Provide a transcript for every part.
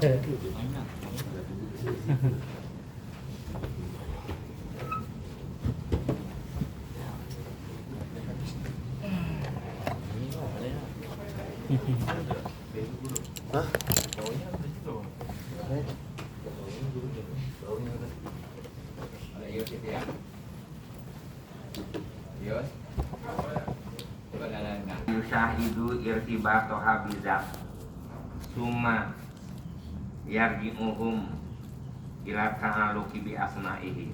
Hah? Yushahidu irtibatoha bizat summa yarji'uhum ila ta'aluki bi asma'ihi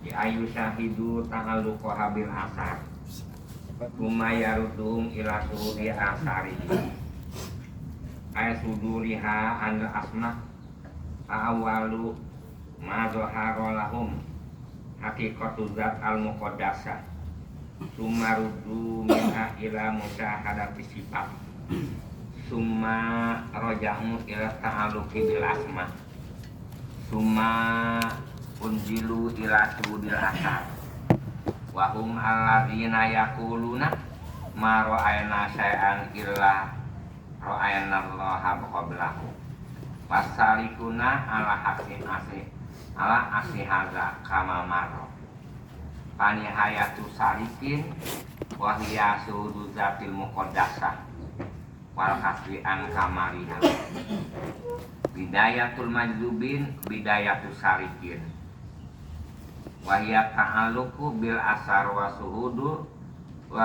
bi ayu syahidu ta'alukoha bil asar summa yaruduhum ila surudi asarihi ayasuduriha anil asma' awalu ma zoharo lahum hakikatu zat al-muqaddasah summa rudu minha ila musyahadati sifat summa roja'u ila ta'aluki bil asma summa unzilu ila surudil asar wahum alladzina yaquluna ma ra'ayna syai'an illa ra'ayna allaha qablahu wasalikuna ala hasin asih ala asih hadza kama maro panihayatu salikin wahiyya suhudu zatil muqaddasah wal hasbi an kamariha bidayatul majzubin bidayatus salikin wahiyya ta'alluqu bil asar wa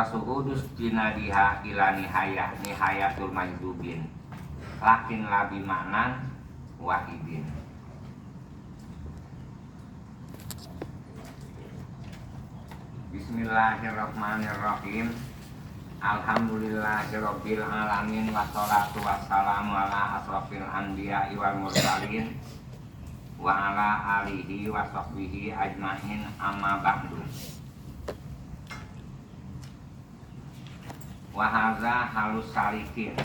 suhudu stinadiha ila nihayatul majzubin lakin labi maknan wahidin. Bismillahirrahmanirrahim. Alhamdulillahirabbil alamin wassalatu wassalamu ala asrofil anbiya'i wal mursalin wa ala alihi wa sahbihi ajmain amma ba'du. Wa hadza halus salikin.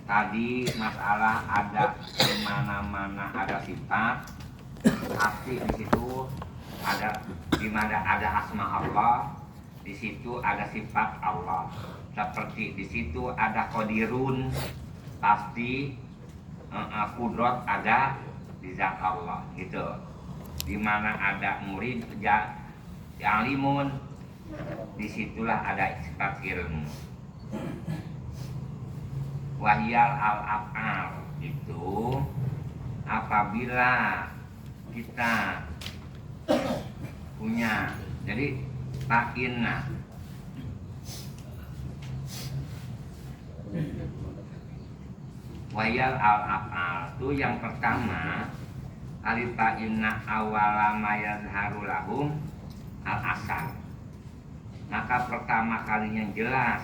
Tadi masalah ada di mana-mana ada sifat, pasti di situ ada di mana ada asma Allah, di situ ada sifat Allah. Seperti di situ ada qadirun, pasti qudrat ada di zat Allah gitu. Di mana ada murid alimun, disitulah ada sifat ilmu. Wahyal al-af'al itu apabila kita punya, jadi ta'inna wahyal al-af'al itu yang pertama alif ta'inna awala mayazharu lahum al-asal, maka pertama kalinya jelas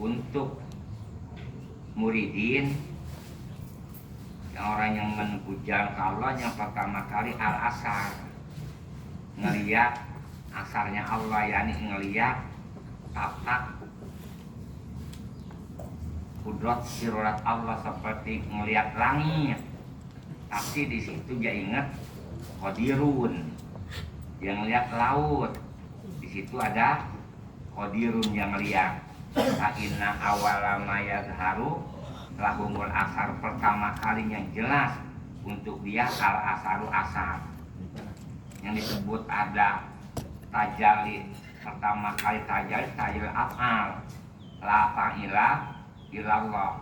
untuk muridin orang yang menempuh jalan ke Allah yang pertama kali al-asar, ngeliat asarnya Allah, yakni ngeliat tapak kudrat sirat Allah seperti ngeliat langit. Tapi di situ dia ingat qadirun, dia ngeliat laut, di situ ada qadirun yang ngeliat. Inna awala ma yazharu lahumul asar, pertama kali yang jelas untuk dia al asaru asar yang disebut ada tajalli. Pertama kali tajalli af'al la fa'ila illallah.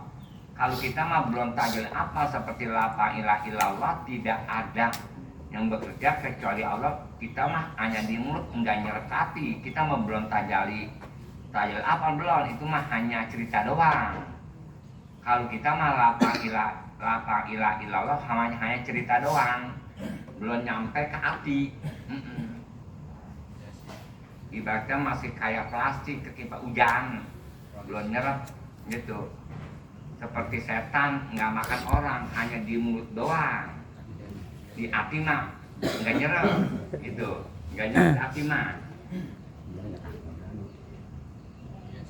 Kalau kita mah belum tajalli af'al seperti la fa'ila illallah, tidak ada yang bekerja kecuali Allah. Kita mah hanya di mulut, enggak nyerkati. Kita mah belum tajalli apa belum, itu mah hanya cerita doang. Kalau kita mah la fa'ila illallah hanya cerita doang, belum nyampe ke hati. Ibaratnya masih kayak plastik ketika hujan, belum nyerap gitu. Seperti setan nggak makan orang, hanya di mulut doang, di hati mah nggak nyerap gitu, nggak nyerap hati mah.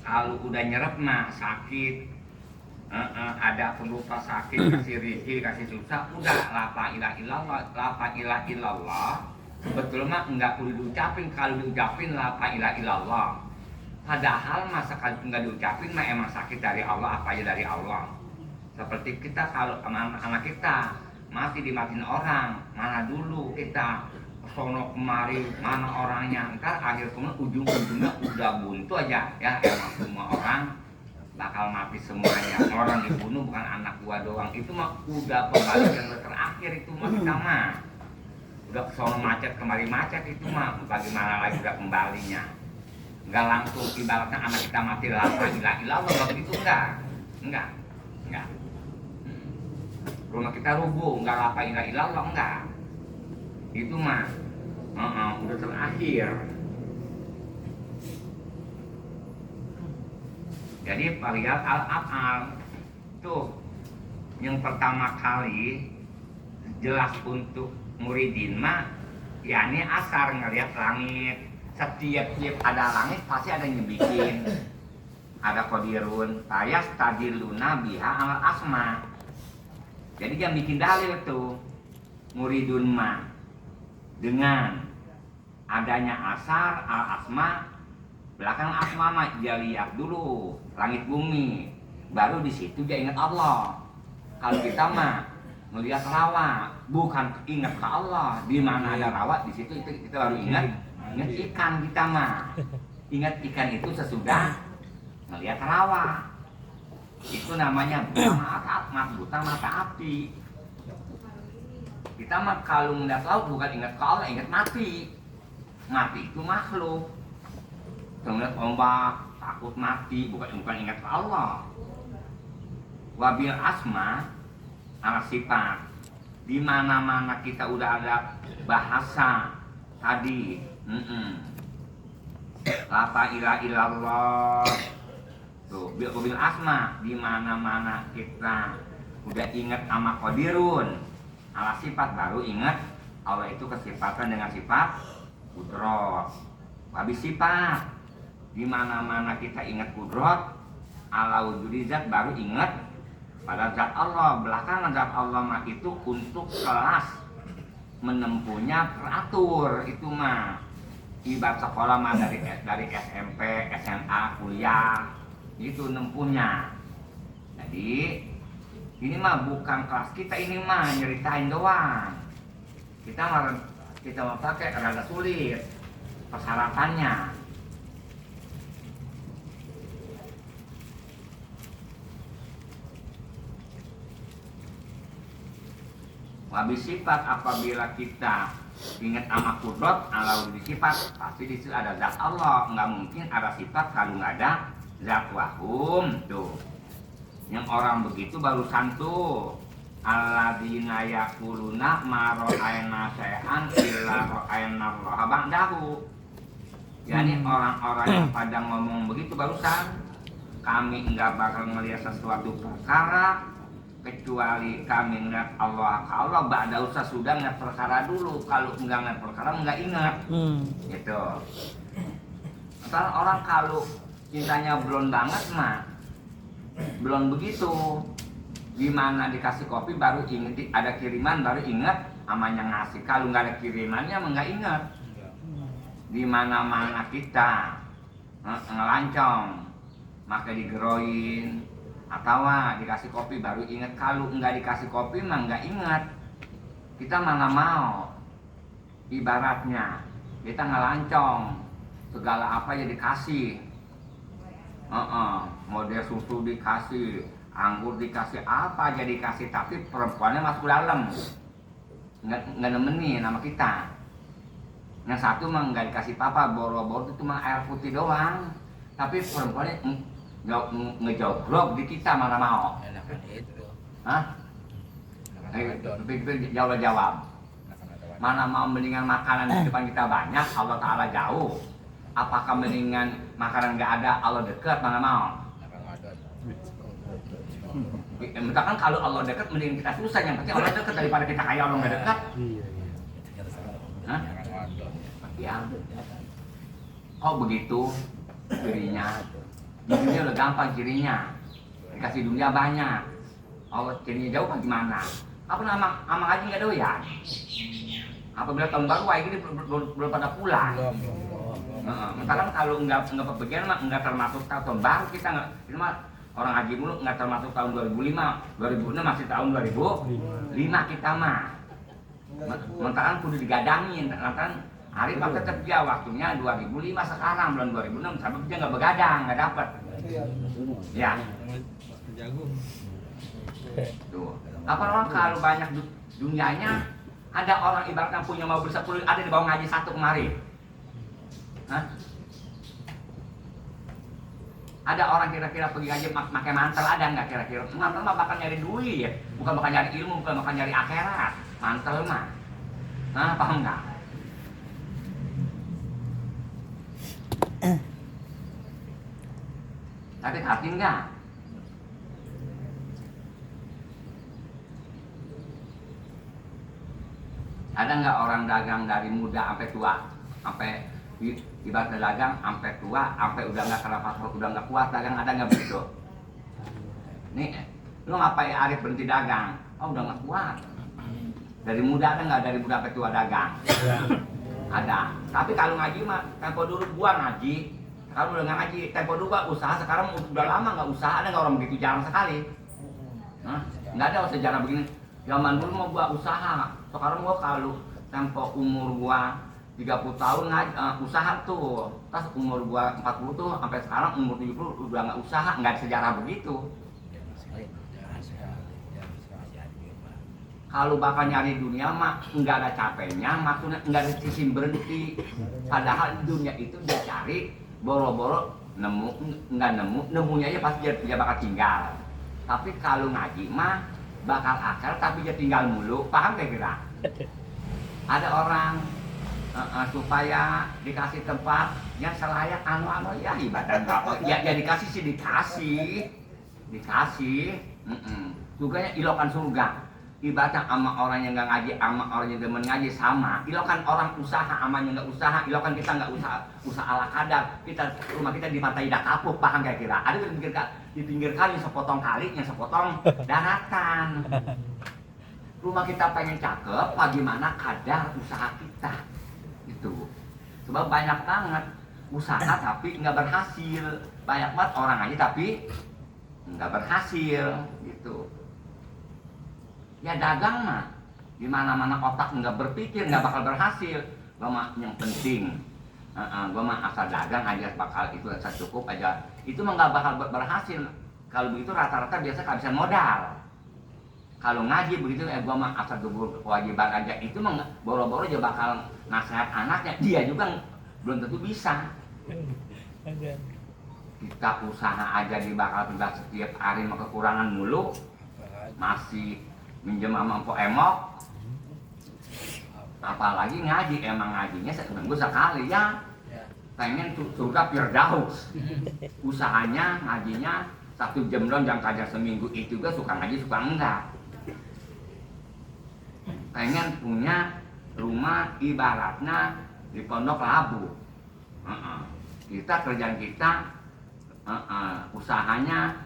Kalau udah nyerap mah sakit, ada pelupa sakit, kasih rizki, kasih susah, udah la ilaha illallah. Sebetulnya enggak perlu diucapin. Kalau diucapin la ilaha illallah, padahal masa kalau enggak diucapin mah emang sakit dari Allah, apa aja dari Allah. Seperti kita kalau anak kita masih dimatiin orang, mana dulu kita sono kemari mana orangnya, ntar akhir ujung-ujungnya udah buntu aja ya, emang semua orang bakal mati semuanya. Orang dibunuh bukan anak gua doang, itu mah udah pembalikan terakhir itu mah kita mah udah sono macet kemari macet itu mah bagaimana lagi udah kembalinya. Nggak langsung ibaratnya anak kita mati lama ilah nggak begitu, enggak rumah kita rubuh nggak lapa ilah enggak, itu mah udah terakhir. Jadi variat al-af'al tuh yang pertama kali jelas untuk muridin mah yakni asar ngeliat langit. Setiap ada langit pasti ada yang bikin, ada qadirun tayas tadiluna biha al asma. Jadi yang bikin dalil tuh muridun mah dengan adanya asar al asma. Belakang asma mah dia lihat dulu langit bumi, baru di situ dia ingat Allah. Kalau kita mah melihat rawa, bukan ingat ke Allah. Di mana ada rawa di situ itu kita baru ingat ikan. Kita mah ingat ikan itu sesudah melihat rawa. Itu namanya buta mata api. Kita mah kalau melihat laut bukan ingat ke Allah, ingat mati. Mati itu makhluk. Melihat ombak takut mati, bukan ingat ke Allah. Wabil asma ala sifat. Di mana-mana kita udah ada bahasa tadi, la ilaha illallah. Tuh, bil asma, di mana-mana kita udah ingat sama qadirun ala sifat, baru ingat Allah itu kesifatan dengan sifat kudrat. Habis sifat, di mana-mana kita ingat kudrat ala wujudi zat, baru ingat pada zat Allah. Belakangan zat Allah mah itu untuk kelas menempuhnya teratur. Itu mah ibarat sekolah mah dari SMP, SMA, kuliah itu nempuhnya. Jadi ini mah bukan kelas kita, ini mah nyeritain doang. Kita mau pakai rada sulit persyaratannya. Habis sifat, apabila kita ingat sama kudrat ala wujud sifat, pasti di situ ada zat Allah. Nggak mungkin ada sifat kalau nggak ada zat wahum. Tuh yang orang begitu barusan tuh alladzina yaquluna ma ra'ayna syai'an illa ra'ayna Allah ba'dahu. Yani orang-orang yang pada ngomong begitu barusan, kami enggak bakal melihat sesuatu perkara kecuali kami ngeliat Allah ke Allah ba'dahu, sudah ngeliat perkara dulu. Kalau enggak ngeliat perkara enggak ingat. Gitu. Sekarang orang kalau cintanya belum banget mah belum begitu. Gimana dikasih kopi baru inget, ada kiriman baru inget amanya ngasih. Kalau nggak ada kirimannya mah nggak inget. Di mana-mana kita ngelancong, maka digeroin atau dikasih kopi baru inget. Kalau nggak dikasih kopi mah nggak inget. Kita mana mau. Ibaratnya kita ngelancong, segala apa ya dikasih. Model susu dikasih, anggur dikasih, apa aja dikasih, tapi perempuannya masuk dalam, nggak nemenin nama kita. Yang satu mah nggak dikasih apa-apa, boro-boro itu mah air putih doang, tapi perempuannya ngejogrok di kita, mana mau. Enakan itu. Hah? Jawab. Mana mau mendingan makanan di depan kita banyak, Allah Ta'ala jauh. Apakah mendingan makanan nggak ada, Allah dekat, mana mau? Misalkan kalau Allah dekat, mending kita susah. Yang penting Allah dekat daripada kita kaya Allah nggak dekat. Hah? Ya. Oh begitu cirinya. Di dunia udah gampang cirinya. Dikasih dunia banyak. Oh cirinya jauh bagaimana? Apa nama aja nggak doyan? Apabila tahun baru ini belum pada pulang. Misalkan kalau nggak kebagian mah nggak termasuk tahun baru, kita nggak, itu mah orang ngaji mulu nggak termasuk tahun 2005, 2006 masih tahun 2005 kita mah. Lantaran kudu digadangin, lantaran hari pak tetap dia waktunya 2005 sekarang bulan 2006 sampai dia nggak begadang, nggak dapat. Ya. Tuh. Apa orang kalau banyak dunianya ada orang ibaratnya punya mobil 10 ada di bawah ngaji satu kemari. Hah? Ada orang kira-kira pergi ngaji pakai mantel ada nggak kira-kira? Mantel mah bakal nyari duit, bukan bakal nyari ilmu, bukan bakal nyari akhirat. Mantel mah. Nah, paham nggak? Tapi hati nggak? Ada nggak orang dagang dari muda sampai tua, sampai ibarat dagang sampai tua, sampai udah nggak kerapat, udah nggak kuat dagang, ada nggak begitu? Nih, lu ngapain Arif berhenti dagang? Oh udah nggak kuat. Dari muda ada nggak dari muda sampai tua dagang? Ada. Tapi kalau ngaji mah tempo dulu gua ngaji, kalau udah nggak ngaji tempo dulu gua usaha. Sekarang udah lama nggak usaha, ada nggak orang begitu, jarang sekali. Nah, nggak ada sejarah begini. Zaman dulu mau gua usaha, sekarang gua kalau tempo umur gua 30 tahun usaha tuh, terus umur gua 40 tuh sampai sekarang umur 70 udah nggak usaha, nggak ada sejarah begitu. Kalau bakal nyari dunia mah nggak ada capeknya, maksudnya nggak ada sisi berhenti. Padahal dunia itu dia cari boro-boro nemu, nggak nemunya aja pasti dia bakal tinggal. Tapi kalau ngaji mah bakal akal tapi dia tinggal mulu, paham gak kira? Ada orang supaya dikasih tempat yang selayak anu ya ibadah nggak, ya dikasih sih dikasih, Suganya ilokan surga. Ibadah sama orang yang nggak ngaji, sama orang yang demen ngaji sama. Ilokan orang usaha, sama yang nggak usaha. Ilokan kita nggak usaha ala kadar. Rumah kita di pantai dak kapuk, paham gak kira? Ada di pinggir kali sepotong kali, yang sepotong daratan. Rumah kita pengen cakep, bagaimana kadar usaha kita? Itu. Sebab banyak banget usaha tapi nggak berhasil. Banyak banget orang ngaji tapi nggak berhasil, gitu. Ya dagang mah, di mana-mana otak nggak berpikir nggak bakal berhasil. Gua mah yang penting, gua mah asal dagang aja bakal itu cukup aja. Itu mah nggak bakal berhasil. Kalau begitu rata-rata biasa kehabisan modal. Kalau ngaji begitu, gua mah asal dubur kewajiban aja. Itu mah boro-boro aja bakal nasihat anaknya. Dia juga belum tentu bisa. Kita usaha aja di bakal setiap hari mah kekurangan mulu, masih minjem sama empok emok, apalagi ngaji. Emang ngajinya seminggu sekali ya, pengen surga firdaus. Usahanya ngajinya 1 jam doang, jam kajar seminggu. Itu juga suka ngaji suka enggak. Pengen punya rumah ibaratnya di Pondok Labu. Kita kerjaan kita usahanya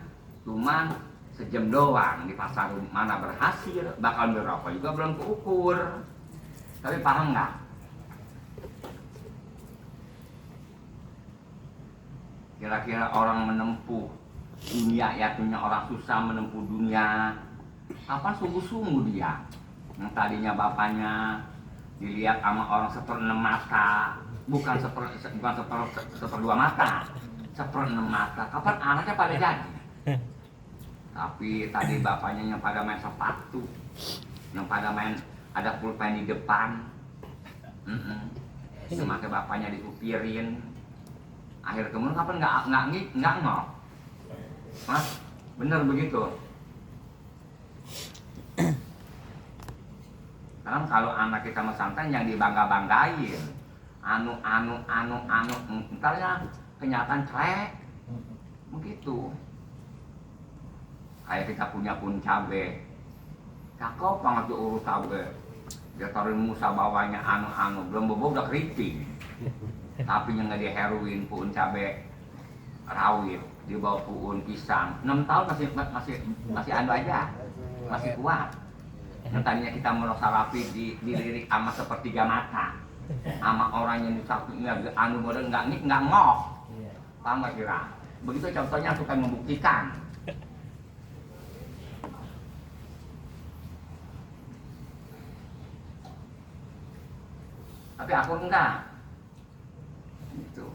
cuma sejam doang di pasar, mana berhasil, bakal berapa juga belum keukur. Tapi paham nggak? Kira-kira orang menempuh dunia, ya punya orang susah menempuh dunia, kapan sungguh-sungguh dia? Yang tadinya bapaknya dilihat sama orang 1/6 mata, bukan 1/2 mata, 1/6 mata. Kapan anaknya pada jadi? Tapi tadi bapaknya yang pada main sepatu, yang pada main ada pulpen di depan, semakin bapaknya dikupirin. Akhir kemudian kapan nggak ngok, mas, bener begitu. Sekarang kalau anak kita mesantren yang dibangga-banggain, anu, entarnya kenyataan celek, begitu. Kayak kita punya pun cabe, cakep banget tuh urus cabe. Dia taruh musa bawahnya anu, belum bobo udah keriting. Tapi yang nggak diheruin pun cabe rawit, dibawa pun pisang. 6 tahun masih anu aja, masih kuat. Yang tadinya kita merasa rapi dilirik sama 1/3 mata, sama orang yang disatunya anu model nggak ngok, paham nggak kira? Begitu contohnya suka membuktikan. tapi akur enggak. Gitu.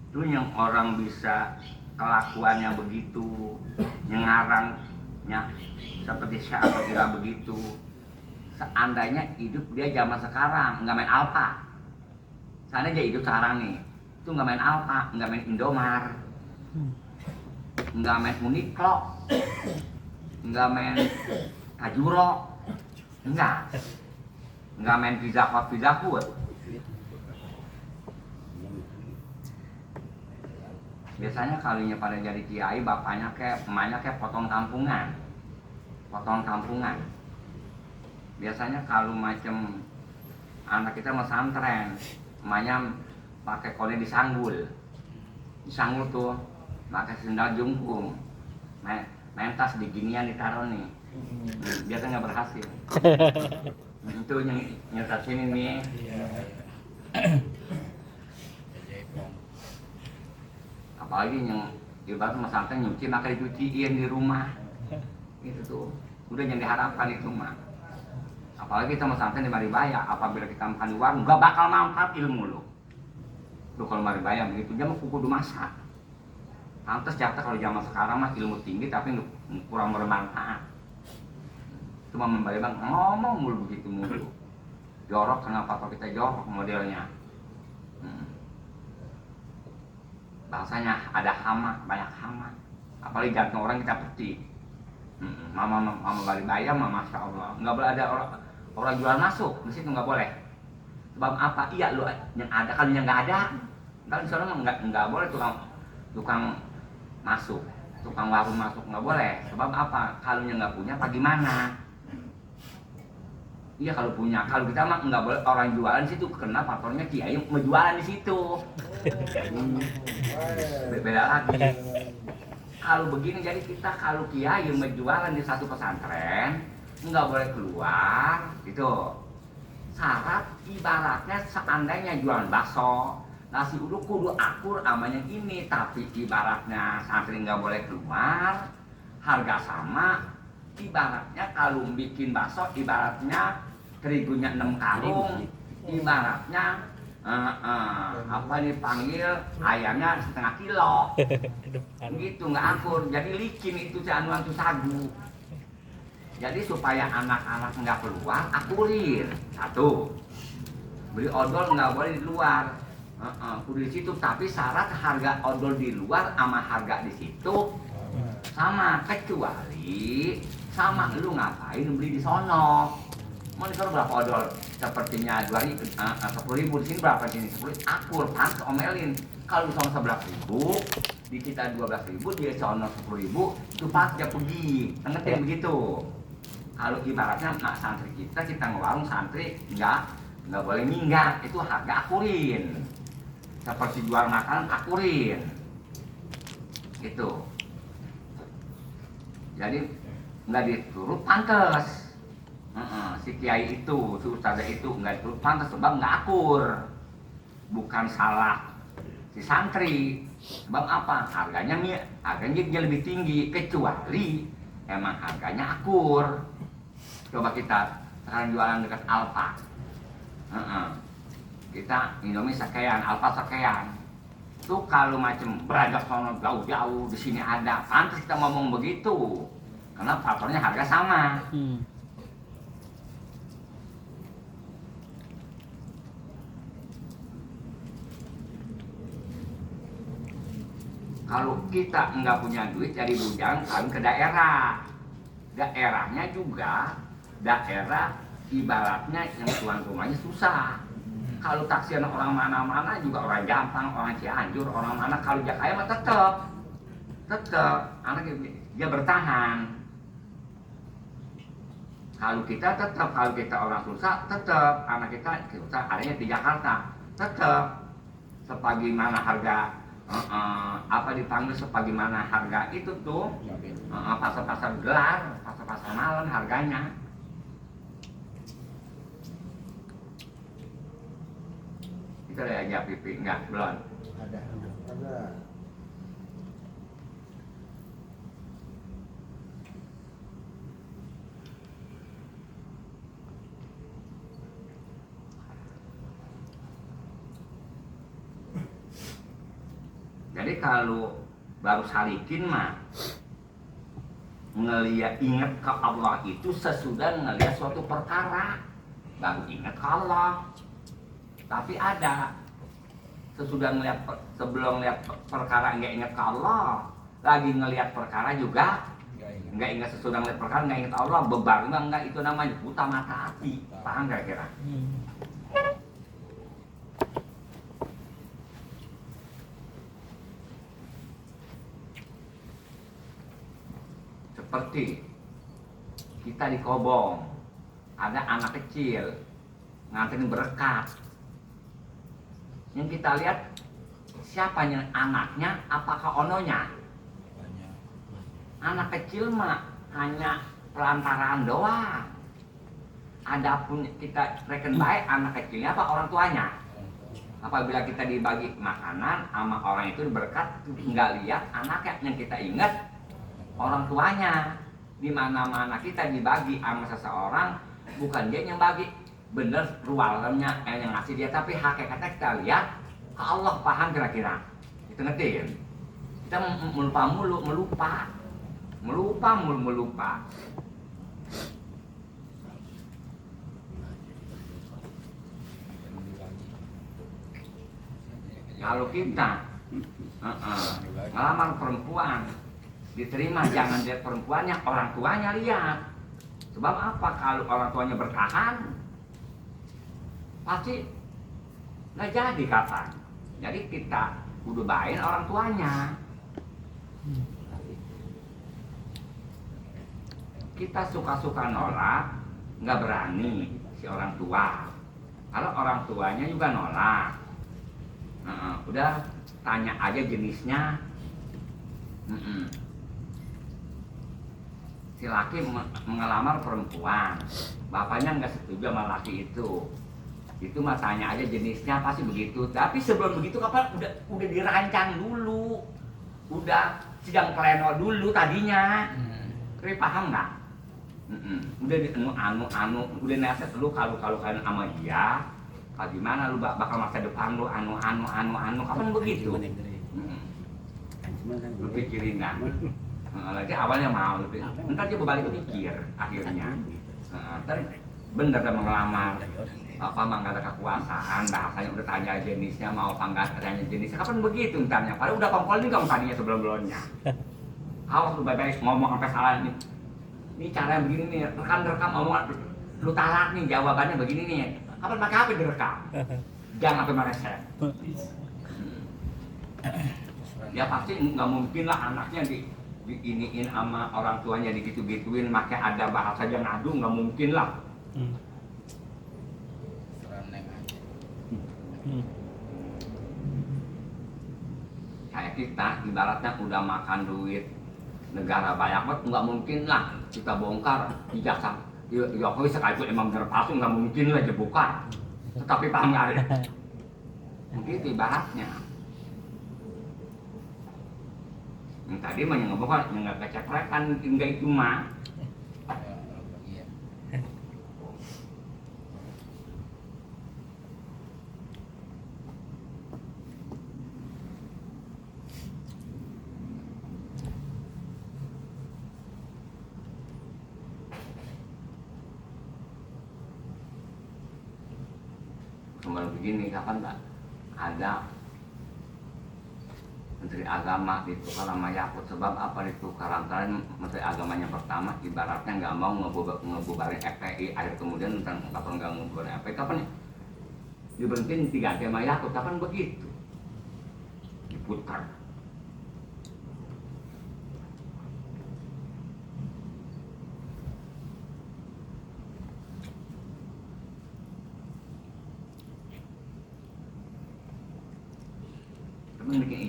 Itu yang orang bisa kelakuannya begitu, ngarangnya seperti Syakira begitu. Seandainya hidup dia zaman sekarang nggak main Alfa, seandainya dia hidup sekarang nih, itu nggak main Alfa, nggak main Indomar, nggak main Uniqlo, nggak main Tajuro, nggak main Pizza Hut. Biasanya kalinya pada jadi kiai, bapaknya kayak emaknya kayak potong kampungan. Biasanya kalau macam anak kita mau santren, emaknya pakai kone disanggul tuh, pakai sendal jungkung, main tas di ginian ditaruh nih, biasa nggak berhasil. Itu yang nyertas sini nih. Apalagi yang ibarat santren nyuci maka dicuciin di rumah, itu tuh udah yang diharapkan itu mah. Apalagi kita santren di Maribaya, apabila kita makan di warung gak bakal manfaat ilmu lo. Tuh kalau Maribaya begitu dia mau kudu masak. Pantes jatah kalau zaman sekarang mah ilmu tinggi tapi kurang bermanfaat. Cuma membalik bang ngomong mulu begitu mulu. Jorok, kenapa kalau kita jorok modelnya? Bahasanya ada hama, banyak hama. Apalagi jantung orang kita petik. Mama Maribaya, masya Allah, nggak boleh ada orang jual masuk di situ, nggak boleh. Sebab apa? Iya lu yang ada, kalau yang nggak ada, kalau di sana nggak boleh tukang masuk, tukang warung masuk nggak boleh. Sebab apa? Kalau yang nggak punya, apa gimana? Iya kalau punya, kalau kita mah nggak boleh orang jualan di situ, karena faktornya kiai mau jualan di situ. Beda lagi. Kalau begini jadi kita kalau kiai mau jualan di satu pesantren nggak boleh keluar, gitu. Syarat ibaratnya seandainya jualan bakso, nasi uduk kudu akur amanya ini, tapi ibaratnya santri nggak boleh keluar, harga sama. Ibaratnya kalau bikin bakso, ibaratnya terigunya 6 karung, ibaratnya apa dipanggil ayamnya setengah kilo, gitu nggak akur. Jadi licin itu anuan tuh sagu. Jadi supaya anak-anak nggak keluar, akurin. Satu, beli odol nggak boleh di luar, kudu di situ. Tapi syarat harga odol di luar sama harga di situ sama, kecuali sama lu ngapain beli di sono. Mau disuruh berapa odol? Sepertinya 10.000, di sini berapa sini? 10.000, akur, pantas omelin. Kalau di sono 11.000, di kita 12.000, di sono 10.000, itu pas dia pergi. Ngerti begitu? Kalau ibaratnya santri kita ngewarung santri nggak boleh minggat, itu harga akurin. Seperti jual makanan akurin, gitu. Jadi nggak disuruh pantas. Si kiai itu, si ustazah itu nggak disuruh pantas sebab nggak akur. Bukan salah si santri, sebab apa? Harganya dia lebih tinggi, kecuali emang harganya akur. Coba kita sekarang jualan dekat Alfa, kita Indomie sekian, Alfa sekian. Tuh kalau macam berajak sono jauh-jauh, di sini ada, pantas kita ngomong begitu, karena faktornya harga sama. Kalau kita nggak punya duit jadi bujang, kawin ke daerah. Daerahnya juga daerah ibaratnya yang tuan rumahnya susah. Kalau taksiran orang mana-mana juga orang Jampang, orang Cianjur, orang mana, kalau Jakaya mah tetap anak dia bertahan. Kalau kita tetap, kalau kita orang susah tetap, anak kita susah adanya di Jakarta tetap sebagaimana harga apa dipanggil sebagaimana harga itu tuh pasar-pasar gelar, pasar-pasar malam harganya. Kita ada aja pipi enggak belum? Ada. Jadi kalau baru salikin mah ngeliat ingat ke Allah itu sesudah ngeliat suatu perkara baru ingat ke Allah. Tapi ada sesudah ngeliat sebelum ngeliat perkara nggak ingat ke Allah, lagi ngeliat perkara juga nggak ingat, sesudah ngeliat perkara nggak ingat Allah, bebar enggak, itu namanya buta mata hati. Paham nggak kira? Seperti kita di Kobong ada anak kecil nganterin berkat, yang kita lihat siapanya anaknya, apakah ononya? Anak kecil mah hanya pelantaran doang. Adapun kita reken baik anak kecilnya apa orang tuanya. Apabila kita dibagi makanan sama orang itu berkat, nggak lihat anaknya, yang kita ingat orang tuanya. Di mana-mana kita dibagi sama seseorang, bukan dia yang bagi, bener rualannya yang ngasih dia, tapi hakikatnya kita lihat ke Allah. Paham kira-kira? Itu ngerti kan? Kita melupa. Kalau kita ngelamar perempuan diterima, jangan lihat perempuannya, orang tuanya lihat. Sebab apa? Kalau orang tuanya bertahan, pasti nggak jadi kapan. Jadi kita kudu baik orang tuanya. Kita suka-suka nolak, nggak berani si orang tua. Kalau orang tuanya juga nolak, udah tanya aja jenisnya. Si laki mengelamar perempuan, bapaknya nggak setuju sama laki itu mah tanya aja jenisnya, pasti begitu. Tapi sebelum begitu kapan udah dirancang dulu, udah sidang pleno dulu tadinya. Tapi paham nggak? Udah di anu udah nasihat lu kalau kalian sama dia, gimana lu bakal masa depan lu anu kapan begitu? Lu pikirin nggak? Lagi awalnya mau, ntar dia berbalik pikir akhirnya. Ntar bener dia mengelamar, apa mah nggak ada kekuasaan, bahasanya udah tanya jenisnya mau apa nggak, tanya jenisnya kapan begitu ntarnya. Padahal udah kompol juga tadinya sebelum-belumnya. Awas lu baik-baik ngomong sampai salah nih. Ini cara begini nih, rekam omongan lu talak nih, jawabannya begini nih. Kapan pakai HP direkam? Jangan sampai mereset. Ya pasti nggak mungkin lah anaknya diiniin sama orang tuanya, digitu-gituin, makanya ada bahasa aja ngadu, nggak mungkin lah. Kayak kita ibaratnya udah makan duit negara banyak banget, nggak mungkin lah kita bongkar ijazah Jokowi sekalipun emang bener palsu, nggak mungkin lah dibuka. Tetapi paham nggak ada? Begitu ibaratnya. Yang tadi mah yang ngebongkar, yang nggak kecepretan, enggak itu mah. Kembali begini, kapan tak ada Menteri Agama ditukar sama Yakut? Sebab apa ditukar? Karena Menteri Agamanya pertama ibaratnya nggak mau ngebubarin FPI, akhir kemudian tentang kapan nggak ngebubarin FPI, kapan diberhentiin diganti sama Yakut? Kapan begitu? Diputar.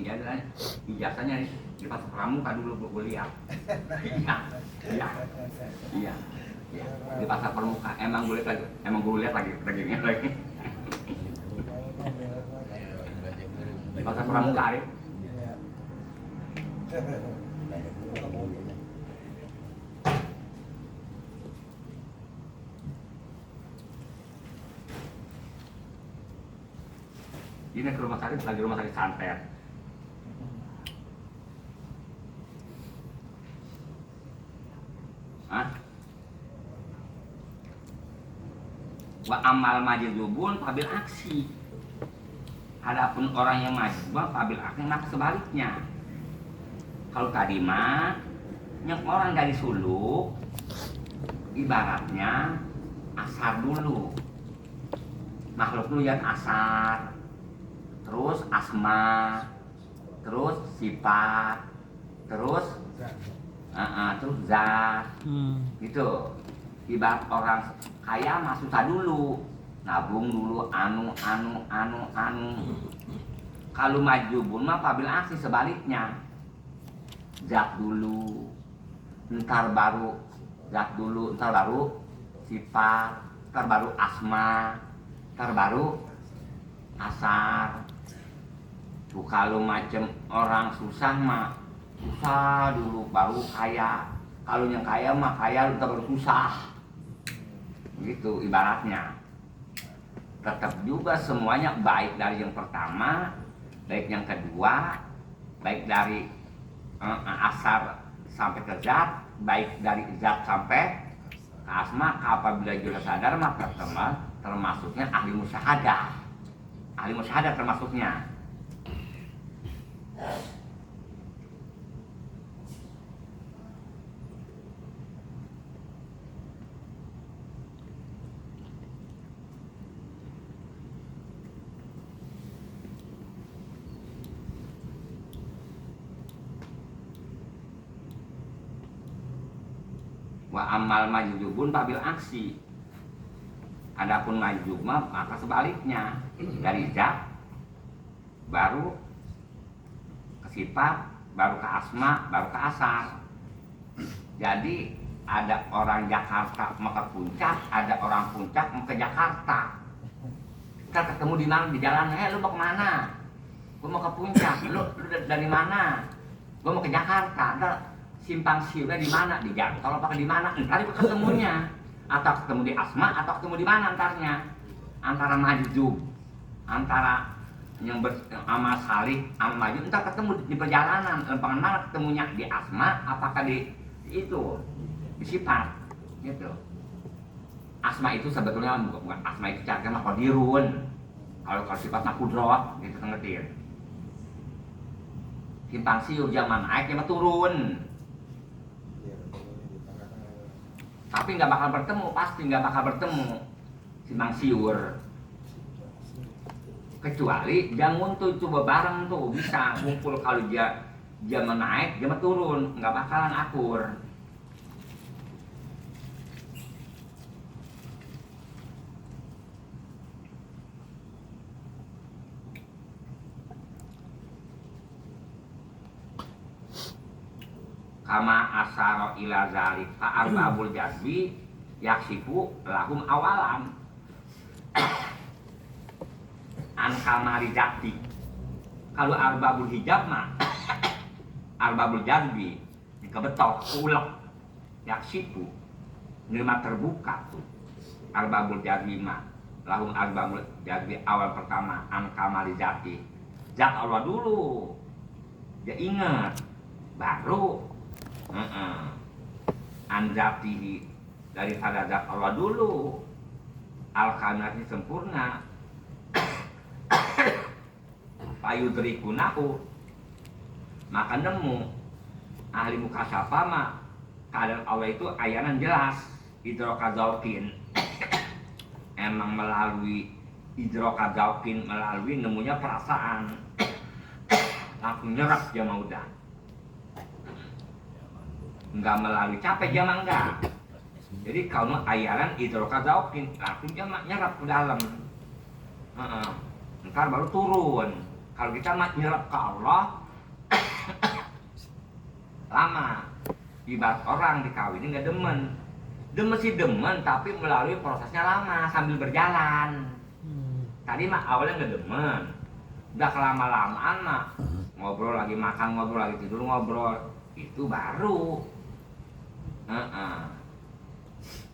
ijazahnya di Pasar Pramuka dulu gue lihat. Iya, iya, iya, di Pasar Pramuka. Emang gue lihat lagi lagi. Di Pasar Pramuka, Arif. Ini ke rumah sakit, lagi rumah sakit santet. Wa amal majzubun pabil aksi. Adapun orang yang majzub pabil aksi maka sebaliknya. Kalau tadi mah yang orang dari suluk ibaratnya asar dulu. Makhluk dulu yang asar, terus asma, terus sifat, terus zat, gitu. Ibarat orang kaya mah susah dulu, nabung dulu, anu. Kalau majubun mah pabil aksi sebaliknya, zat dulu, ntar baru zat dulu, ntar baru sifat, ntar baru asma, ntar baru asar. Tuh kalau macam orang susah mah susah dulu baru kaya. Kalau yang kaya mah kaya ntar baru susah. Gitu ibaratnya. Tetap juga semuanya baik dari yang pertama, baik yang kedua, baik dari asar sampai ke zat, baik dari zat sampai ke asma. Apabila sudah sadar maka termasuknya ahli musyahadah. Ahli musyahadah termasuknya. Wa amal majzubun pabil aksi. Adapun majzub maka sebaliknya, dari zat baru ke sifat, baru ke asma, baru ke asar. Jadi ada orang Jakarta mau ke puncak, ada orang puncak mau ke Jakarta. Kita ketemu di mana, di jalan, lu mau kemana? Gue mau ke puncak. Lu dari mana? Gue mau ke Jakarta. Ntar simpang siurnya di mana? Di Jakarta. Kalau pakai di mana? Ntar itu ketemunya. Atau ketemu di asma, atau ketemu di mana antarnya? Antara majzub, antara yang beramal salih, amal majzub, entar ketemu di perjalanan. Mana ketemunya di asma, apakah di itu di sifat, gitu. Asma itu sebetulnya bukan asma itu caranya mah qadirun. Kalau sifat mah qudrat, gitu ngerti. Simpang siur zaman naik dia mah turun. Tapi nggak bakal bertemu, pasti nggak bakal bertemu simpang siur. Kecuali dia nguntut coba bareng tuh bisa ngumpul. Kalau dia menaik, dia mah turun, nggak bakalan akur. Kama asaro ila zalik fa'arbabul jazbi yaksifu lahum awalan an kamari jati. Kalau arbabul hijab mah arbabul jazbi kebetok ulek yaksifu nerima terbuka tuh. Arbabul jazbi mah lahum arbabul jazbi awal pertama an kamari jati, zat Allah dulu dia ingat, baru anjatihi daripada zat Allah dulu, al-kamati sempurna, payudrikunahu maka nemu ahli mukasyafah mah keadaan Allah itu ayanan jelas idrokadzaukin. Emang melalui idrokadzaukin, melalui nemunya perasaan langsung nyerap dia mau udah. Enggak melalui capek jama enggak. Jadi kalau ayaran idrokadzaukin langsung jama nyerap ke dalam. Ntar baru turun Kalau kita mah nyerap ke Allah lama. Ibarat orang dikawinin nggak demen. Demen sih demen, tapi melalui prosesnya lama sambil berjalan. Tadi mah awalnya nggak demen, udah kelama-lamaan mah ngobrol lagi makan, ngobrol lagi tidur, ngobrol itu baru.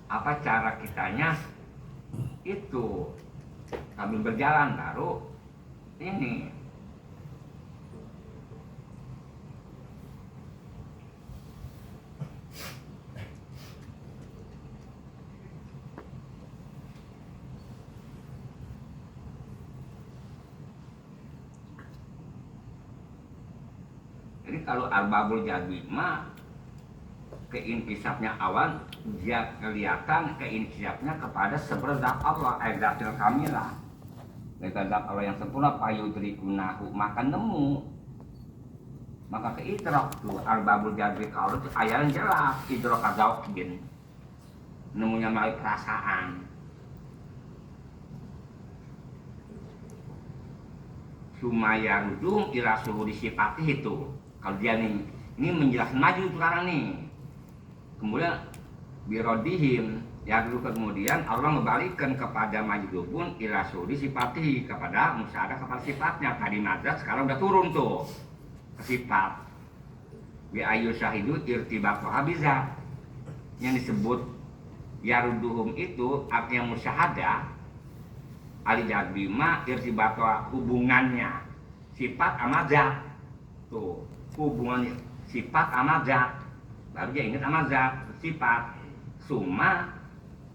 Apa cara kitanya itu sambil berjalan baru ini. Jadi kalau arbabul jadwi mah keinkisapnya awan dia kelihatan keinkisapnya kepada seberzat Allah zatil kamilah. Zat Allah yang sempurna payudrikunahu maka nemu. Maka keidrak tuh arbabul jadwi kalau itu ayat jelas idrak azaukin. Nemunya melalui perasaan. Sumaya rujung ila suhudi sifati itu. Kalau dia nih, ini menjelaskan maju sekarang nih. Kemudian birodihim, ya dulu kemudian Allah membalikkan kepada majidubun ila suhudi sifati kepada musyadah kepada sifatnya. Tadi madras sekarang udah turun tuh ke sifat. Bi ayu syahidu irtibatu habizah. Yang disebut yaruduhum itu artinya musyahadah. Alijad bima irtibatu hubungannya sifat sama zat. Tuh hubungannya sifat sama zat, baru dia ingat sama zat sifat. Summa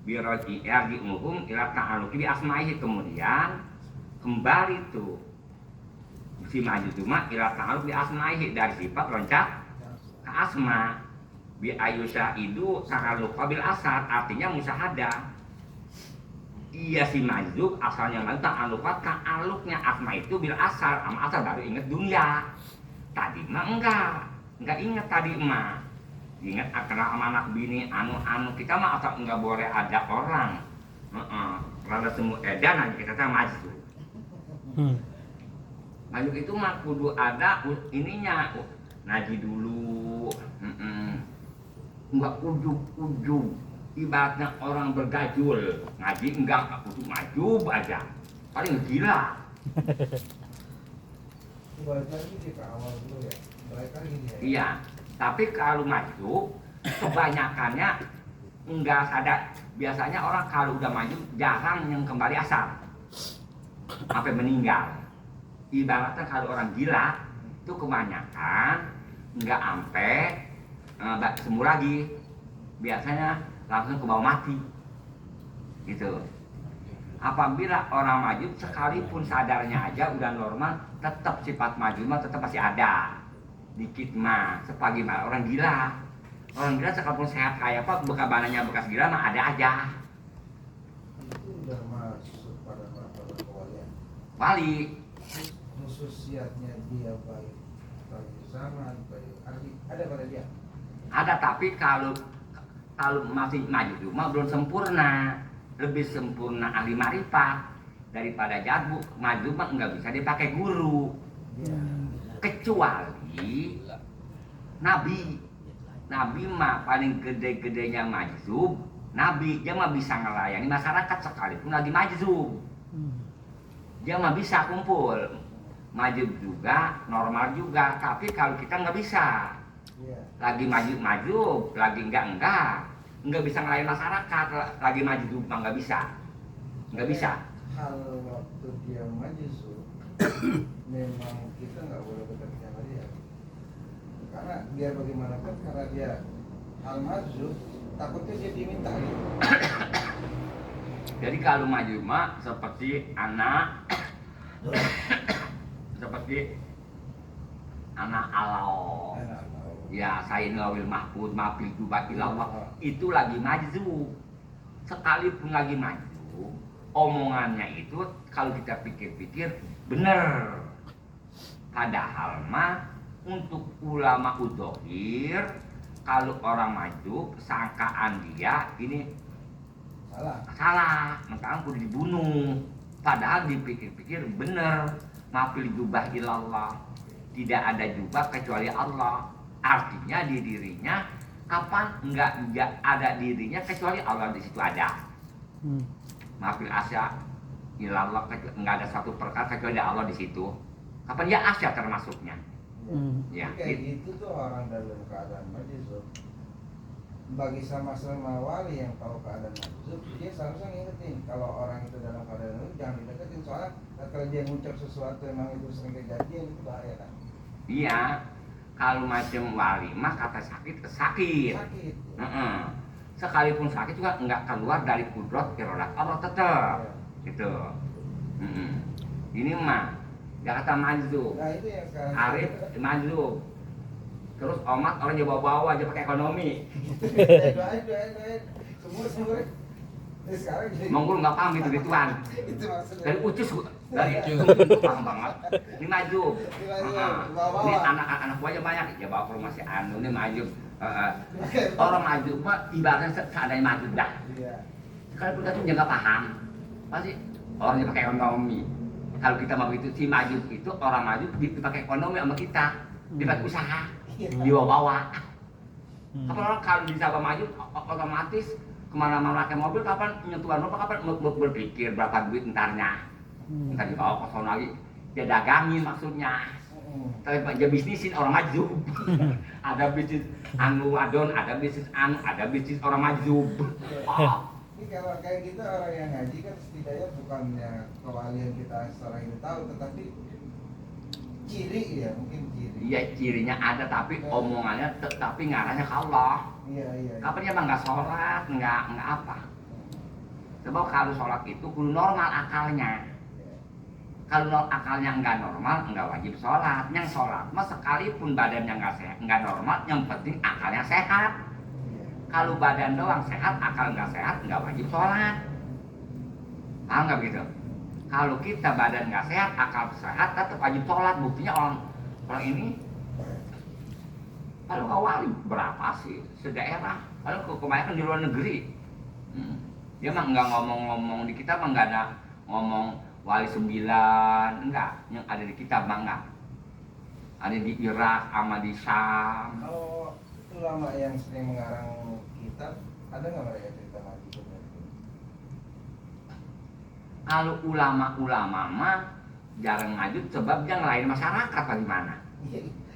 biroji ergi umum ila ta'aluki bi asma'ihi, kemudian kembali tuh si maju cuma ila ta'aluk bi asma'ihi, dari sifat loncat ke asma. Bi ayusha itu ta'aluk bil asar, artinya musyahadah. Iya si majzub asalnya maju ta'alukat ta'aluknya asma itu bil asar, sama asar baru ingat dunia. Tadi mah enggak ingat tadi mah. Ingat akra sama anak bini anu kita mah asal enggak boleh ada orang. Rada semua edan aja kita sama majzub. Majzub itu mah kudu ada ininya. Ngaji dulu. Enggak ujug-ujug. Ibaratnya orang bergajul ngaji enggak kudu majub aja. Paling gila. Balik lagi ke awal dulu ya. Balik lagi ya. Iya, tapi kalau maju kebanyakannya enggak ada. Biasanya orang kalau udah maju jarang yang kembali asal sampai meninggal. Ibaratnya kalau orang gila itu kebanyakan enggak sampai sembuh lagi. Biasanya langsung ke bawah mati gitu. Apabila orang maju sekalipun sadarnya aja udah normal, tetap sifat maju mah tetap masih ada dikit mah sepagi mah orang gila. Orang gila sekalipun sehat kayak apa, bekas bekas gila mah ada aja. Itu udah masuk pada kewalian. Wali Khususiyatnya dia baik zaman, baik arti ada pada dia. ada, tapi kalau masih maju cuma belum sempurna. Lebih sempurna ahli marifat daripada jadbu. Maju mah nggak bisa dipakai guru kecuali nabi. Nabi mah paling gede-gedenya majzub. Nabi dia mah bisa ngelayani masyarakat sekalipun lagi majzub. Dia mah bisa kumpul majzub juga, normal juga. Tapi kalau kita nggak bisa, lagi maju, lagi nggak bisa ngelayan masyarakat, lagi maju mah nggak bisa. Kalau waktu dia maju memang kita nggak boleh bekerja sama dia, karena dia bagaimanapun karena dia al-maju, takutnya dia diminta. Jadi kalau maju mah seperti anak Allah. Ya sayyidul mahfud mafil jubatillah itu lagi maju. Sekalipun lagi maju, omongannya itu kalau kita pikir-pikir bener. Padahal mah untuk ulama udzohir, kalau orang maju sangkaan dia ini salah, maka kudu dibunuh. Padahal dipikir-pikir bener. mafil jubah ilallah, tidak ada jubah kecuali Allah. Artinya di dirinya kapan enggak ada dirinya kecuali Allah di situ ada. Mafil asya ilallah, enggak ada satu perkara kecuali ada Allah di situ. Kapan dia asya termasuknya? Ya, kayak gitu tuh orang dalam keadaan majzub. Bagi sama-sama wali yang tahu keadaan majzub, dia seharusnya ngingetin kalau orang itu dalam keadaan itu jangan dideketin, soalnya kalau dia ngucap sesuatu emang itu sering kejadian, itu bahaya kan. Iya, kalau macam wali mah kata sakit. Sakit. Sekalipun sakit juga enggak keluar dari kudrat irodat Allah tetap. Gitu. Ini mah Jakarta majzub. Nah itu yang sekarang Arif majzub. Terus Omat orang bawa-bawa aja pakai ekonomi. doain. Semua. Ini sekarang jadi Monggol nggak paham gitu-gituan. itu maksudnya. Dari ucus dari paham banget. Ini majzub. Ini anak-anak gua aja banyak. Ya bawa ke rumah si Anu ini majzub. Orang majzub mah ibaratnya seadanya majzub dah. Iya. Kalau kita tuh nggak paham, pasti orangnya pakai ekonomi. Kalau kita mau itu si majzub itu orang majzub dipakai ekonomi sama kita, dipakai usaha, dibawa-bawa. Kapan orang kalau bisa maju otomatis kemana-mana pakai mobil, kapan nyentuhan mobil, kapan berpikir berapa duit entarnya, entar dibawa kosong lagi, dia dagangin maksudnya. Tapi dia bisnisin orang majzub. Ada bisnis anu adon, ada bisnis anu, ada bisnis orang majzub. Ini kalau kayak gitu orang yang ngaji kan setidaknya bukannya kewalian kita secara ini tahu, tetapi ciri ya, mungkin ciri. Iya, cirinya ada tapi omongannya tapi ngarahnya ke Allah. Iya. Kapan dia mah nggak sholat, nggak apa. Sebab kalau sholat itu kudu normal akalnya. Kalau akalnya nggak normal, nggak wajib sholat. Yang sholat mah sekalipun badannya nggak sehat, nggak normal, yang penting akalnya sehat. Kalau badan doang sehat, akal nggak sehat, nggak wajib sholat. Paham nggak begitu? Kalau kita badan nggak sehat, akal sehat, tetap wajib sholat. Buktinya orang ini, kalau nggak wali berapa sih sedaerah? Kalau kebanyakan di luar negeri, dia mah nggak ngomong-ngomong di kita mah nggak ada ngomong wali 9, enggak. Yang ada di kitab mah enggak. Ada di Irak sama di Syam. Kalau ulama yang sering mengarang kitab, ada nggak mereka cerita lagi? Kalau ulama-ulama mah jarang ngajut sebab dia ngelain masyarakat bagaimana?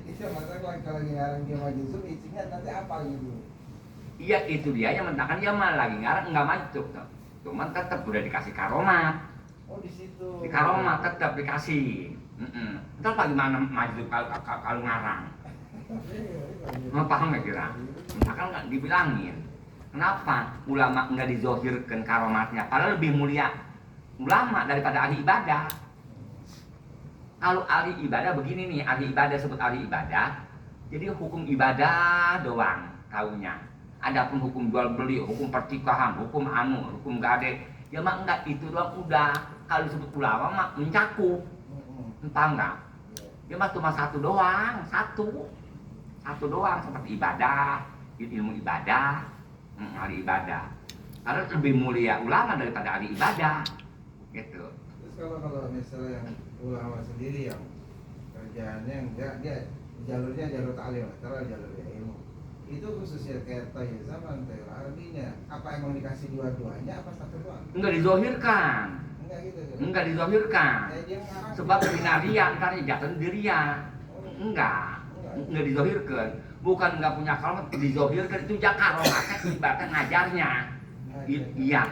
Itu masalah kalau lagi ngarang dia majzub, isinya nanti apa gitu? Iya itu dia yang mentakan dia mah lagi ngarang nggak maju tuh. Cuman tetap udah dikasih karomat. Oh di situ. Di karomat tetap dikasih. Terus bagaimana maju kalau ngarang? Mau paham nggak kira? Misalkan nggak dibilangin. Kenapa ulama nggak dizohirkan karomatnya? Padahal lebih mulia ulama daripada ahli ibadah. Kalau ahli ibadah begini nih, ahli ibadah sebut ahli ibadah. Jadi hukum ibadah doang taunya. Adapun hukum jual beli, hukum pertikahan, hukum hukum gade, ya mah enggak itu doang udah. Kalau disebut ulama mah mencakup. Paham nggak? Dia mah cuma satu doang, satu doang seperti ibadah, ilmu ibadah, ahli ibadah. Karena lebih mulia ulama daripada ahli ibadah, gitu. Terus kalau misalnya yang ulama sendiri yang kerjaannya enggak, dia jalurnya jalur ta'lim, terus jalur ilmu. Itu khususnya kayak Tayyib zaman Tayyib Arabinya, apa emang dikasih dua-duanya apa satu doang? Enggak dizohirkan. Enggak gitu. Enggak dizohirkan. Sebab binaria ntar jatuh diria. Enggak dizohirkan. Bukan enggak punya kalimat, dizohirkan itu jakaromatnya ibaratnya ngajarnya. Iya.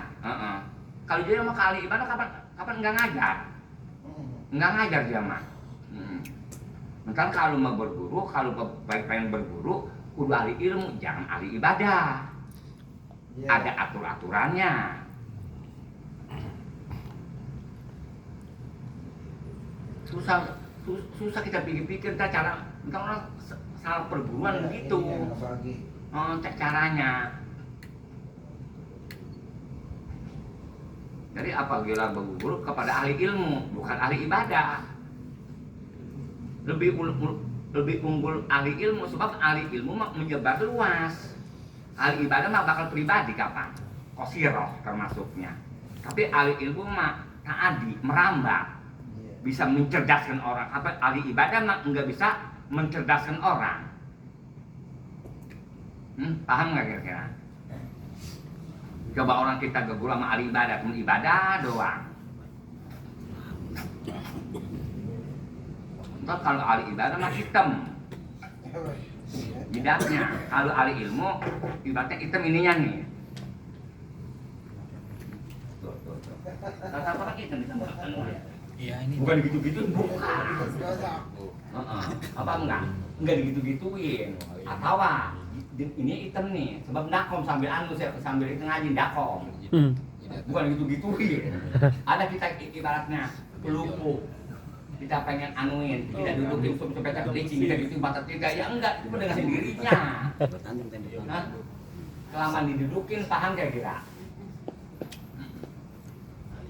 Kalau dia mau kali ibadah kapan enggak ngajar? Enggak ngajar dia mah. Ntar kalau mau berguru, kalau pengen berguru, kudu ahli ilmu, jangan ahli ibadah. Ada atur-aturannya. Susah kita pikir-pikir cara orang salah perguruan begitu. Caranya. Jadi apa gila berguru kepada ahli ilmu, bukan ahli ibadah. Lebih unggul ahli ilmu sebab ahli ilmu menyebar luas. Ahli ibadah mah bakal pribadi kapan? Qasiroh termasuknya. Tapi ahli ilmu mah taadi, merambah. bisa mencerdaskan orang. Apa ahli ibadah mah nggak bisa mencerdaskan orang. Paham nggak kira-kira? Coba orang kita geguru sama ahli ibadah, cuma ibadah doang. Entah kalau ahli ibadah mah hitam jidatnya, kalau ahli ilmu ibaratnya hitam ininya nih. Apa lagi hitam Iya ini. bukan gitu-gitu, bukan. Apa enggak digitu-gituin. Atau ini hitam nih, sebab dakom sambil sambil itu ngaji dakom. Bukan gitu-gituin. Ada kita ibaratnya pelupuk. Kita pengen anuin, kita dudukin supaya kita kelicing, kita gitu mata tiga, ya enggak, itu dengan sendirinya. Nah, kelamaan didudukin, paham kira-kira?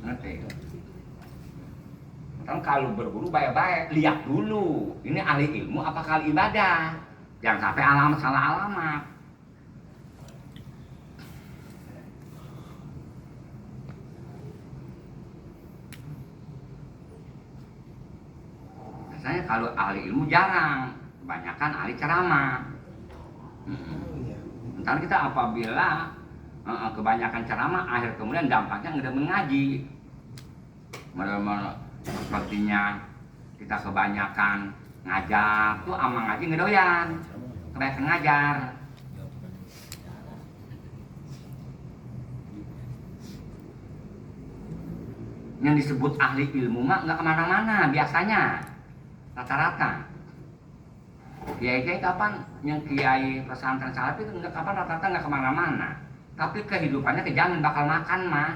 Ngerti? Kan kalau berguru baik-baik, lihat dulu, ini ahli ilmu apa ahli ibadah. Jangan sampai alamat salah alamat. Biasanya kalau ahli ilmu jarang, kebanyakan ahli ceramah. Ntar kita apabila kebanyakan ceramah, akhir kemudian dampaknya nggak ada mengaji. Sepertinya kita kebanyakan ngajar tuh ama ngaji nggak doyan, kebanyakan ngajar. Yang disebut ahli ilmu mah nggak kemana-mana biasanya. Rata-rata kiai kapan yang kiai pesantren salafi itu nggak kapan rata-rata nggak kemana-mana, tapi kehidupannya kejamin bakal makan mah.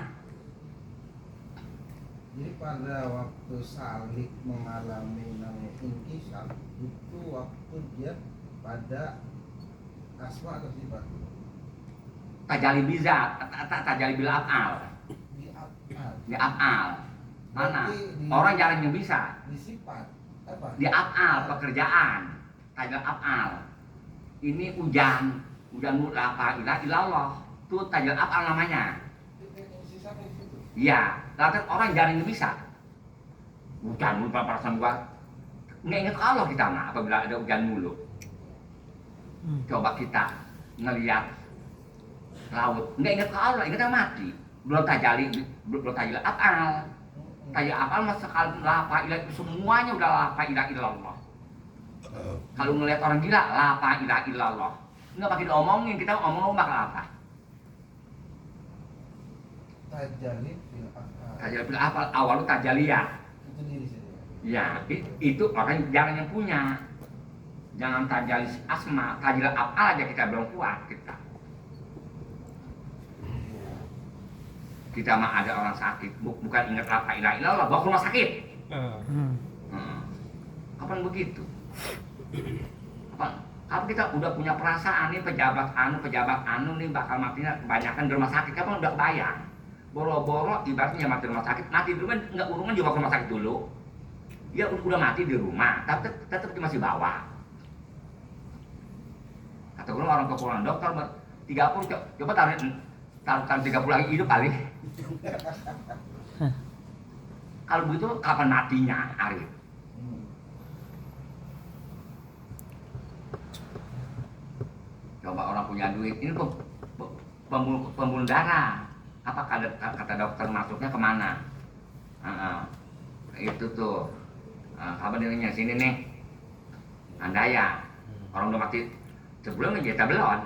Jadi pada waktu Salik mengalami namanya inkisar itu waktu dia pada asma atau sifat Tajali bizat, tajali bil af'al. Di af'al. Mana? Orang jarang yang bisa. di sifat apa? Di af'al pekerjaan. Tajal af'al. Ini hujan la ilaha illallah. Itu tajal af'al namanya. Iya, lalu orang jarang yang bisa. Hujan mulu perasaan gua. Nggak ingat Allah kita mah apabila ada hujan mulu. Coba kita ngelihat laut, nggak ingat Allah, ingat mati. Belum tajali af'al. Tajal af'al mah sekali la ilaha semuanya udah la ilaha illallah. Kalau ngelihat orang gila, la ilaha illallah. Nggak pakai diomongin, kita ngomong bakal apa? Tajalib bil af'al. Tajal bil af'al awal tajaliyah. Itu diri sendiri. Ya, itu orang jarang yang punya. Jangan tajal asma, tajal af'al aja kita belum kuat kita. Kita mah ada orang sakit, bukan ingat la ilaha illallah, bawa ke rumah sakit. Kapan begitu? Kalau kita udah punya perasaan nih pejabat anu nih bakal matinya kebanyakan di rumah sakit, kapan udah kebayang? Boro-boro ibaratnya mati di rumah sakit, mati di rumah nggak urungan juga ke rumah sakit dulu. Dia udah mati di rumah, tapi tetap dia masih bawa. Kata gue orang kepulangan dokter 30, coba tarik 30 lagi hidup kali. Kalau begitu kapan matinya Arif? Coba orang punya duit, ini pembuluh darah. Apa kata dokter masuknya kemana? Itu tuh, kapan dirinya sini nih? Andaya, orang udah mati sebelum aja belum.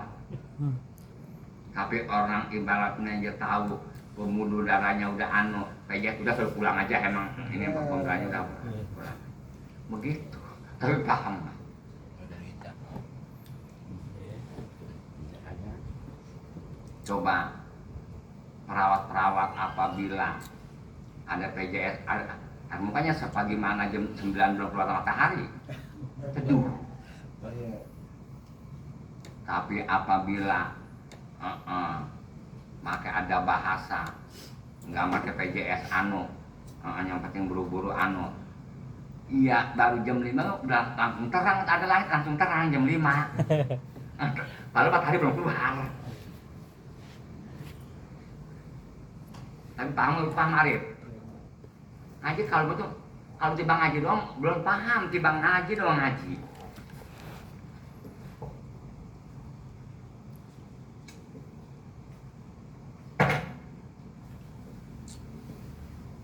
Tapi orang ibaratnya aja tahu pembuluh darahnya udah kayak udah suruh pulang aja emang ini pembuluh darahnya udah pulang. Begitu, tapi paham. Coba perawat-perawat apabila ada PJS, mukanya sebagaimana jam 9 belum keluar matahari, teduh. Tapi apabila pakai ada bahasa, nggak pakai PJS yang penting buru-buru iya baru jam 5 udah langsung terang, ada langit langsung terang jam 5. Lalu matahari belum keluar. Tapi paham Arif? Aja kalau betul Kalau tiba ngaji doang belum paham, tiba ngaji doang ngaji.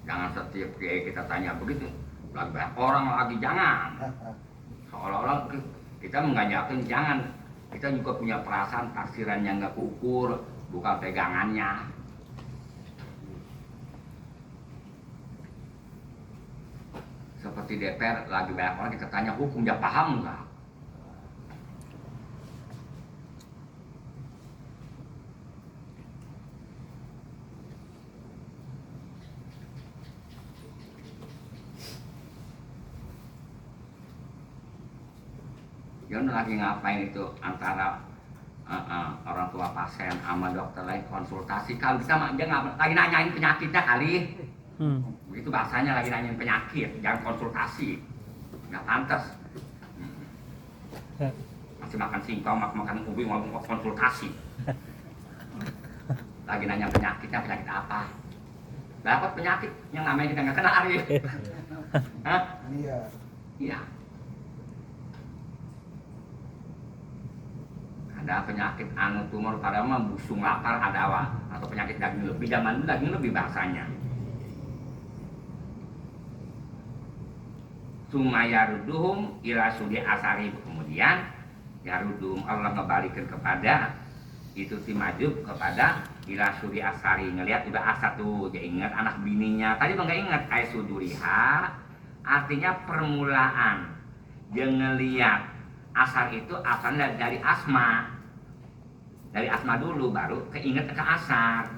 Jangan setiap kiai kita tanya begitu. Lagi banyak orang lagi jangan. Seolah-olah kita mengajarkan jangan. Kita juga punya perasaan taksiran yang nggak keukur, bukan pegangannya. Seperti DPR lagi banyak orang kita tanya hukum, dia paham nggak? Dia lagi ngapain itu antara orang tua pasien sama dokter lain konsultasi. Kalau kita dia nggak lagi nanyain penyakitnya kali. Itu bahasanya lagi nanyain penyakit, jangan konsultasi. Nggak pantas. Masih makan singkong, makan ubi, ngomong konsultasi. Lagi nanya penyakitnya, penyakit apa? Dapat penyakit yang namanya kita nggak kenal hari. Hah? Iya. Iya. Ada penyakit anu tumor pada mah busung lapar ada awal atau penyakit daging lebih, zaman dulu daging lebih bahasanya. Sumayaruduhum ila sudi asari, kemudian yaruduhum Allah ngebalikin kepada itu si Majub kepada ila sudi asari, ngelihat udah asar tuh dia ingat anak bininya tadi bang, nggak ingat kayak suduriha artinya permulaan. Dia ngelihat asar itu asalnya dari asma. Dari asma dulu baru keinget ke asar.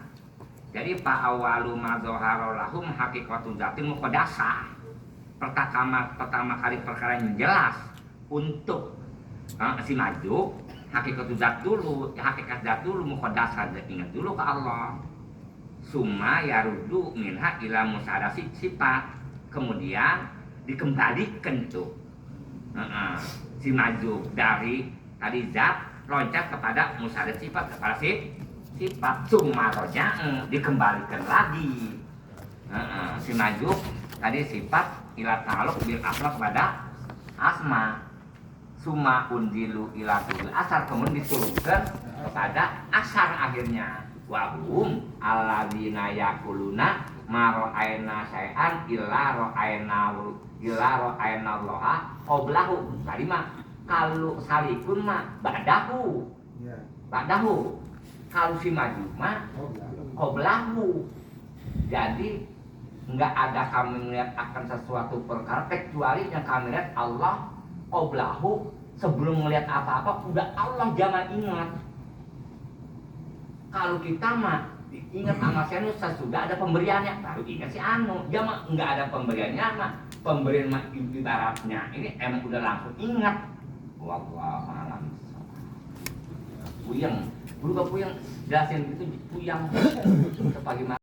Jadi fa awalu ma dzahara lahum haqiqatu dzatin muqaddasah. Pertama kali perkara yang jelas untuk si Majub hakikat zat dulu, hakikat zat dulu muqaddasah, ingat dulu ke Allah. Summa yarudu minha ila musadasi sifat. Kemudian dikembalikan tuh si Majub dari tadi zat loncat kepada musadat sifat, kepada sifat summa roja dikembalikan lagi. Si Majub tadi sifat ila ta'alluq bil asma kepada asma. Summa unzilu ila tul asar, kemudian diturunkan kepada asar akhirnya. Wa hum alladzina yaquluna ma ra'ayna syai'an illa ra'ayna Allah qablahu. Tadi mah kalau salikun mah ba'dahu. Iya. Ba'dahu. Kalau si Majub mah qablahu. Jadi enggak ada kami melihat akan sesuatu perkara kecuali yang kami lihat Allah qablahu. Sebelum melihat apa-apa udah Allah jangan ingat. Kalau kita mah ingat sama si anu sesudah ada pemberiannya baru ingat si anu. Dia mah enggak ada pemberiannya mah. Pemberian mah ibaratnya ini emang udah langsung ingat. Wallahu a'lam. Puyeng, berubah puyeng, jelasin itu puyeng. Sepagi